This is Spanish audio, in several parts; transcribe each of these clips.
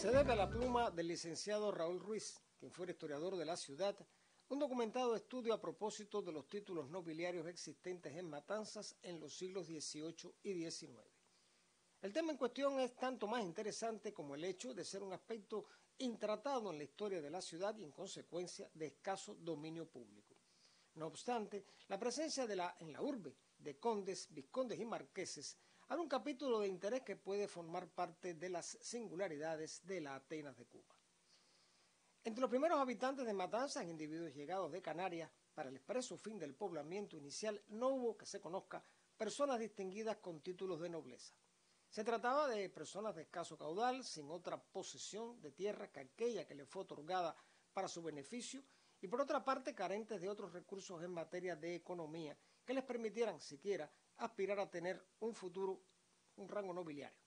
Se debe a la pluma del licenciado Raúl Ruiz, quien fuera historiador de la ciudad, un documentado estudio a propósito de los títulos nobiliarios existentes en Matanzas en los siglos XVIII y XIX. El tema en cuestión es tanto más interesante como el hecho de ser un aspecto intratado en la historia de la ciudad y en consecuencia de escaso dominio público. No obstante, la presencia en la urbe de condes, vizcondes y marqueses abre un capítulo de interés que puede formar parte de las singularidades de la Atenas de Cuba. Entre los primeros habitantes de Matanzas, individuos llegados de Canarias, para el expreso fin del poblamiento inicial, no hubo, que se conozca, personas distinguidas con títulos de nobleza. Se trataba de personas de escaso caudal, sin otra posesión de tierra que aquella que le fue otorgada para su beneficio, y por otra parte carentes de otros recursos en materia de economía que les permitieran siquiera aspirar a tener un futuro, un rango nobiliario,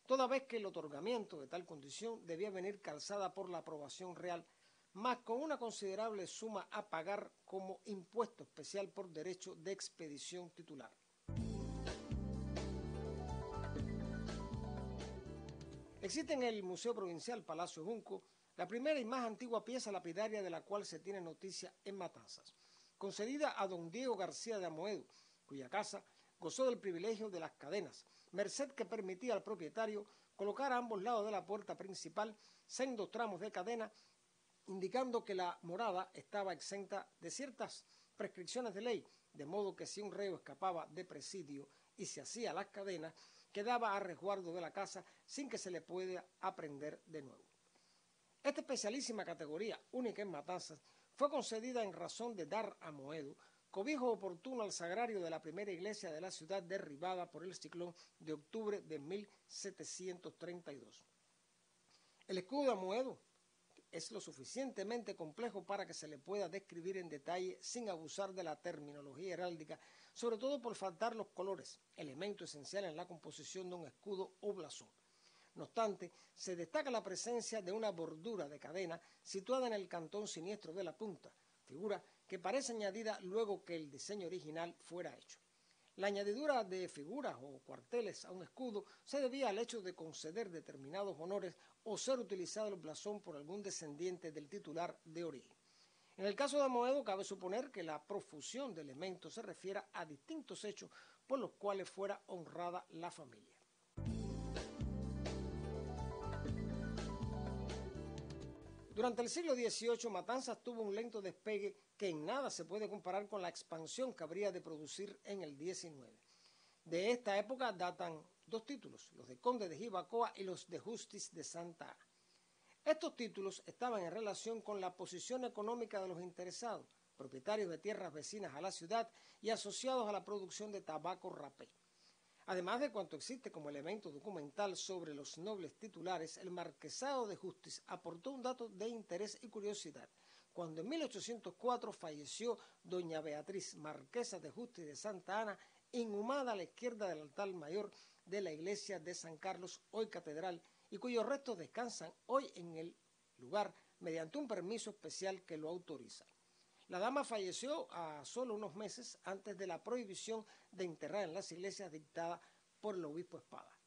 toda vez que el otorgamiento de tal condición debía venir calzada por la aprobación real, más con una considerable suma a pagar como impuesto especial por derecho de expedición titular. Existe en el Museo Provincial Palacio Junco la primera y más antigua pieza lapidaria de la cual se tiene noticia en Matanzas, concedida a don Diego García de Amoedo, cuya casa gozó del privilegio de las cadenas, merced que permitía al propietario colocar a ambos lados de la puerta principal sendos tramos de cadena, indicando que la morada estaba exenta de ciertas prescripciones de ley, de modo que si un reo escapaba de presidio y se hacía las cadenas, quedaba a resguardo de la casa sin que se le pueda aprender de nuevo. Esta especialísima categoría, única en Matanzas, fue concedida en razón de dar a Amoedo cobijo oportuno al sagrario de la primera iglesia de la ciudad derribada por el ciclón de octubre de 1732. El escudo de Amoedo es lo suficientemente complejo para que se le pueda describir en detalle sin abusar de la terminología heráldica, sobre todo por faltar los colores, elemento esencial en la composición de un escudo o blasón. No obstante, se destaca la presencia de una bordura de cadena situada en el cantón siniestro de la punta, figura que parece añadida luego que el diseño original fuera hecho. La añadidura de figuras o cuarteles a un escudo se debía al hecho de conceder determinados honores o ser utilizado el blasón por algún descendiente del titular de origen. En el caso de Amoedo, cabe suponer que la profusión de elementos se refiera a distintos hechos por los cuales fuera honrada la familia. Durante el siglo XVIII, Matanzas tuvo un lento despegue que en nada se puede comparar con la expansión que habría de producir en el XIX. De esta época datan dos títulos, los de Conde de Jibacoa y los de Justice de Santa Ana. Estos títulos estaban en relación con la posición económica de los interesados, propietarios de tierras vecinas a la ciudad y asociados a la producción de tabaco rapé. Además de cuanto existe como elemento documental sobre los nobles titulares, el marquesado de Justice aportó un dato de interés y curiosidad. Cuando en 1804 falleció doña Beatriz, marquesa de Justice de Santa Ana, inhumada a la izquierda del altar mayor de la iglesia de San Carlos, hoy catedral, y cuyos restos descansan hoy en el lugar mediante un permiso especial que lo autoriza. La dama falleció a solo unos meses antes de la prohibición de enterrar en las iglesias dictada por el obispo Espada.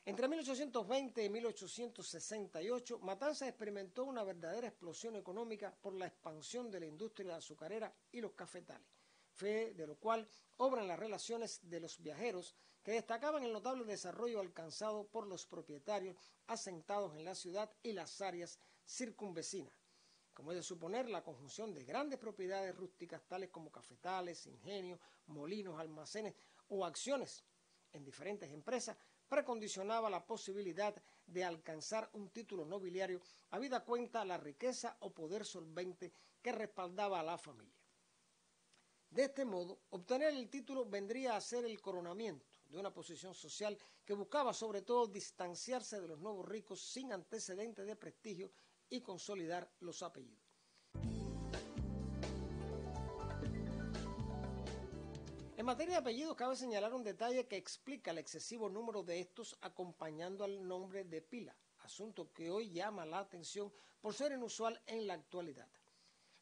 Entre 1820 y 1868, Matanzas experimentó una verdadera explosión económica por la expansión de la industria azucarera y los cafetales, fe de lo cual obran las relaciones de los viajeros que destacaban el notable desarrollo alcanzado por los propietarios asentados en la ciudad y las áreas circunvecinas. Como es de suponer, la conjunción de grandes propiedades rústicas tales como cafetales, ingenios, molinos, almacenes o acciones en diferentes empresas precondicionaba la posibilidad de alcanzar un título nobiliario habida cuenta la riqueza o poder solvente que respaldaba a la familia. De este modo, obtener el título vendría a ser el coronamiento de una posición social que buscaba sobre todo distanciarse de los nuevos ricos sin antecedentes de prestigio y consolidar los apellidos. En materia de apellidos cabe señalar un detalle que explica el excesivo número de estos acompañando al nombre de pila, asunto que hoy llama la atención por ser inusual en la actualidad.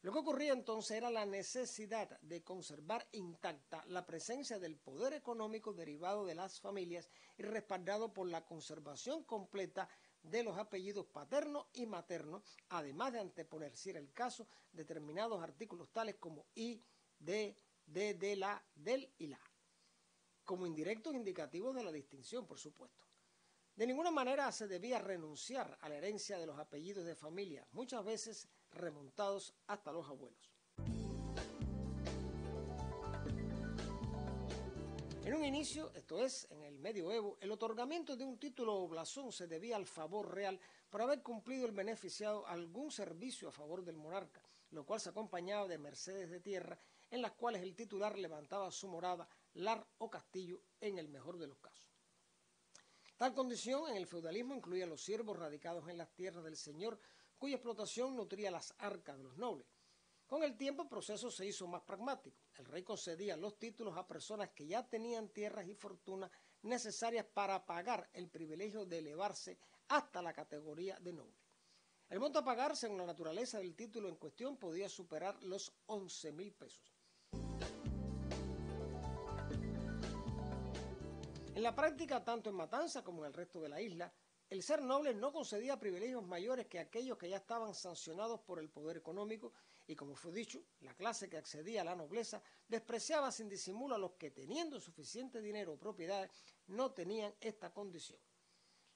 Lo que ocurría entonces era la necesidad de conservar intacta la presencia del poder económico derivado de las familias y respaldado por la conservación completa de los apellidos paterno y materno, además de anteponer, si era el caso, determinados artículos tales como i, de la, del y la, como indirectos indicativos de la distinción, por supuesto. De ninguna manera se debía renunciar a la herencia de los apellidos de familia, muchas veces remontados hasta los abuelos. En un inicio, esto es, en el medioevo, el otorgamiento de un título o blasón se debía al favor real por haber cumplido el beneficiado algún servicio a favor del monarca, lo cual se acompañaba de mercedes de tierra en las cuales el titular levantaba su morada, lar o castillo en el mejor de los casos. Tal condición en el feudalismo incluía a los siervos radicados en las tierras del señor, cuya explotación nutría las arcas de los nobles. Con el tiempo el proceso se hizo más pragmático. El rey concedía los títulos a personas que ya tenían tierras y fortunas necesarias para pagar el privilegio de elevarse hasta la categoría de noble. El monto a pagar, según la naturaleza del título en cuestión, podía superar los 11.000 pesos. En la práctica, tanto en Matanza como en el resto de la isla, el ser noble no concedía privilegios mayores que aquellos que ya estaban sancionados por el poder económico y, como fue dicho, la clase que accedía a la nobleza despreciaba sin disimulo a los que, teniendo suficiente dinero o propiedades, no tenían esta condición.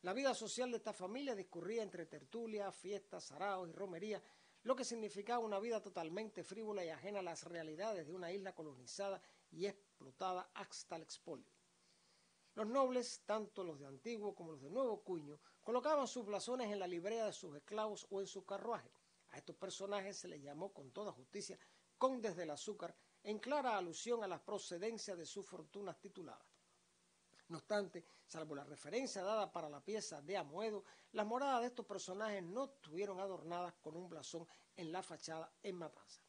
La vida social de esta familia discurría entre tertulias, fiestas, saraos y romerías, lo que significaba una vida totalmente frívola y ajena a las realidades de una isla colonizada y explotada hasta el expolio. Los nobles, tanto los de antiguo como los de nuevo cuño, colocaban sus blasones en la librea de sus esclavos o en sus carruajes. A estos personajes se les llamó con toda justicia condes del azúcar, en clara alusión a la procedencia de sus fortunas tituladas. No obstante, salvo la referencia dada para la pieza de Amoedo, las moradas de estos personajes no estuvieron adornadas con un blasón en la fachada en Matanza.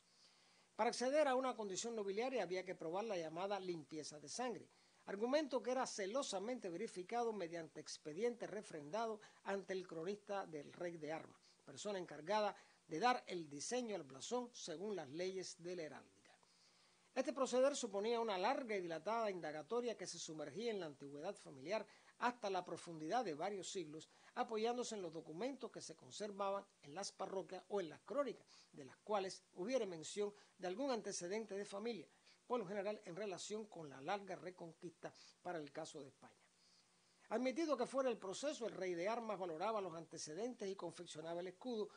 Para acceder a una condición nobiliaria había que probar la llamada limpieza de sangre, argumento que era celosamente verificado mediante expediente refrendado ante el cronista del rey de armas, persona encargada de dar el diseño al blasón según las leyes de la heráldica. Este proceder suponía una larga y dilatada indagatoria que se sumergía en la antigüedad familiar hasta la profundidad de varios siglos, apoyándose en los documentos que se conservaban en las parroquias o en las crónicas, de las cuales hubiera mención de algún antecedente de familia, por lo general en relación con la larga reconquista para el caso de España. Admitido que fuera el proceso, el rey de armas valoraba los antecedentes y confeccionaba el escudo,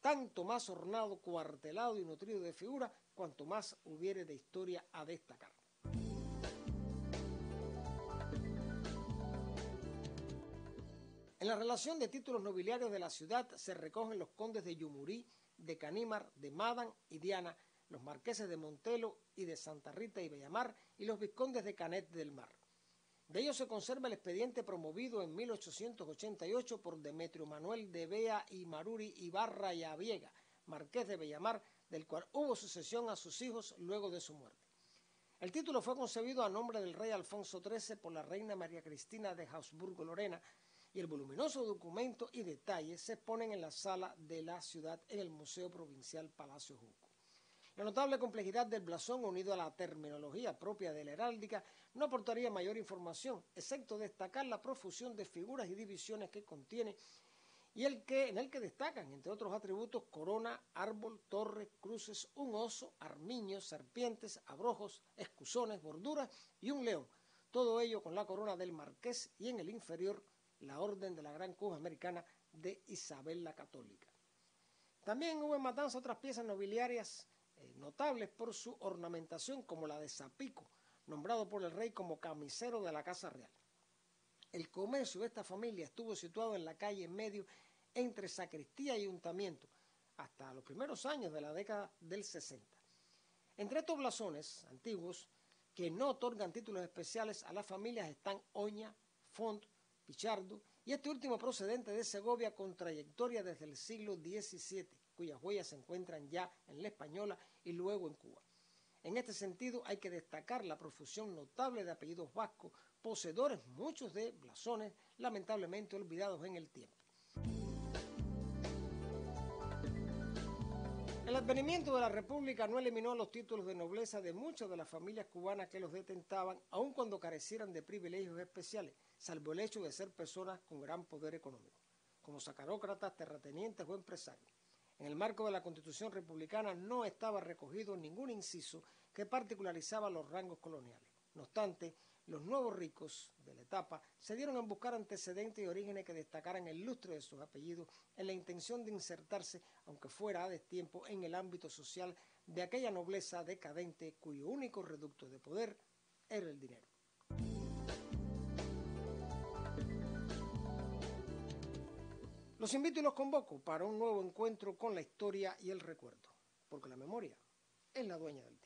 tanto más ornado, cuartelado y nutrido de figura, cuanto más hubiere de historia a destacar. En la relación de títulos nobiliarios de la ciudad se recogen los condes de Yumurí, de Canímar, de Madán y Diana, los marqueses de Montelo y de Santa Rita y Bellamar y los vizcondes de Canet del Mar. De ellos se conserva el expediente promovido en 1888 por Demetrio Manuel de Bea y Maruri Ibarra y Aviega, marqués de Bellamar, del cual hubo sucesión a sus hijos luego de su muerte. El título fue concebido a nombre del rey Alfonso XIII por la reina María Cristina de Habsburgo-Lorena, y el voluminoso documento y detalles se exponen en la sala de la ciudad en el Museo Provincial Palacio Junco. La notable complejidad del blasón, unido a la terminología propia de la heráldica, no aportaría mayor información, excepto destacar la profusión de figuras y divisiones que contiene y en el que destacan, entre otros atributos, corona, árbol, torre, cruces, un oso, armiños, serpientes, abrojos, escusones, borduras y un león. Todo ello con la corona del marqués y en el inferior la orden de la Gran Cruz Americana de Isabel la Católica. También hubo en Matanza otras piezas nobiliarias notables por su ornamentación, como la de Zapico, nombrado por el rey como camisero de la Casa Real. El comercio de esta familia estuvo situado en la calle en medio entre sacristía y ayuntamiento, hasta los primeros años de la década del 60. Entre estos blasones antiguos, que no otorgan títulos especiales a las familias, están Oña, Font, Pichardo, y este último procedente de Segovia con trayectoria desde el siglo XVII, cuyas huellas se encuentran ya en la Española y luego en Cuba. En este sentido hay que destacar la profusión notable de apellidos vascos, poseedores muchos de blasones lamentablemente olvidados en el tiempo. El advenimiento de la República no eliminó los títulos de nobleza de muchas de las familias cubanas que los detentaban, aun cuando carecieran de privilegios especiales, salvo el hecho de ser personas con gran poder económico. como sacarócratas, terratenientes o empresarios. En el marco de la Constitución republicana no estaba recogido ningún inciso que particularizaba los rangos coloniales. No obstante, los nuevos ricos de la etapa se dieron en buscar antecedentes y orígenes que destacaran el lustre de sus apellidos en la intención de insertarse, aunque fuera a destiempo, en el ámbito social de aquella nobleza decadente cuyo único reducto de poder era el dinero. Los invito y los convoco para un nuevo encuentro con la historia y el recuerdo, porque la memoria es la dueña del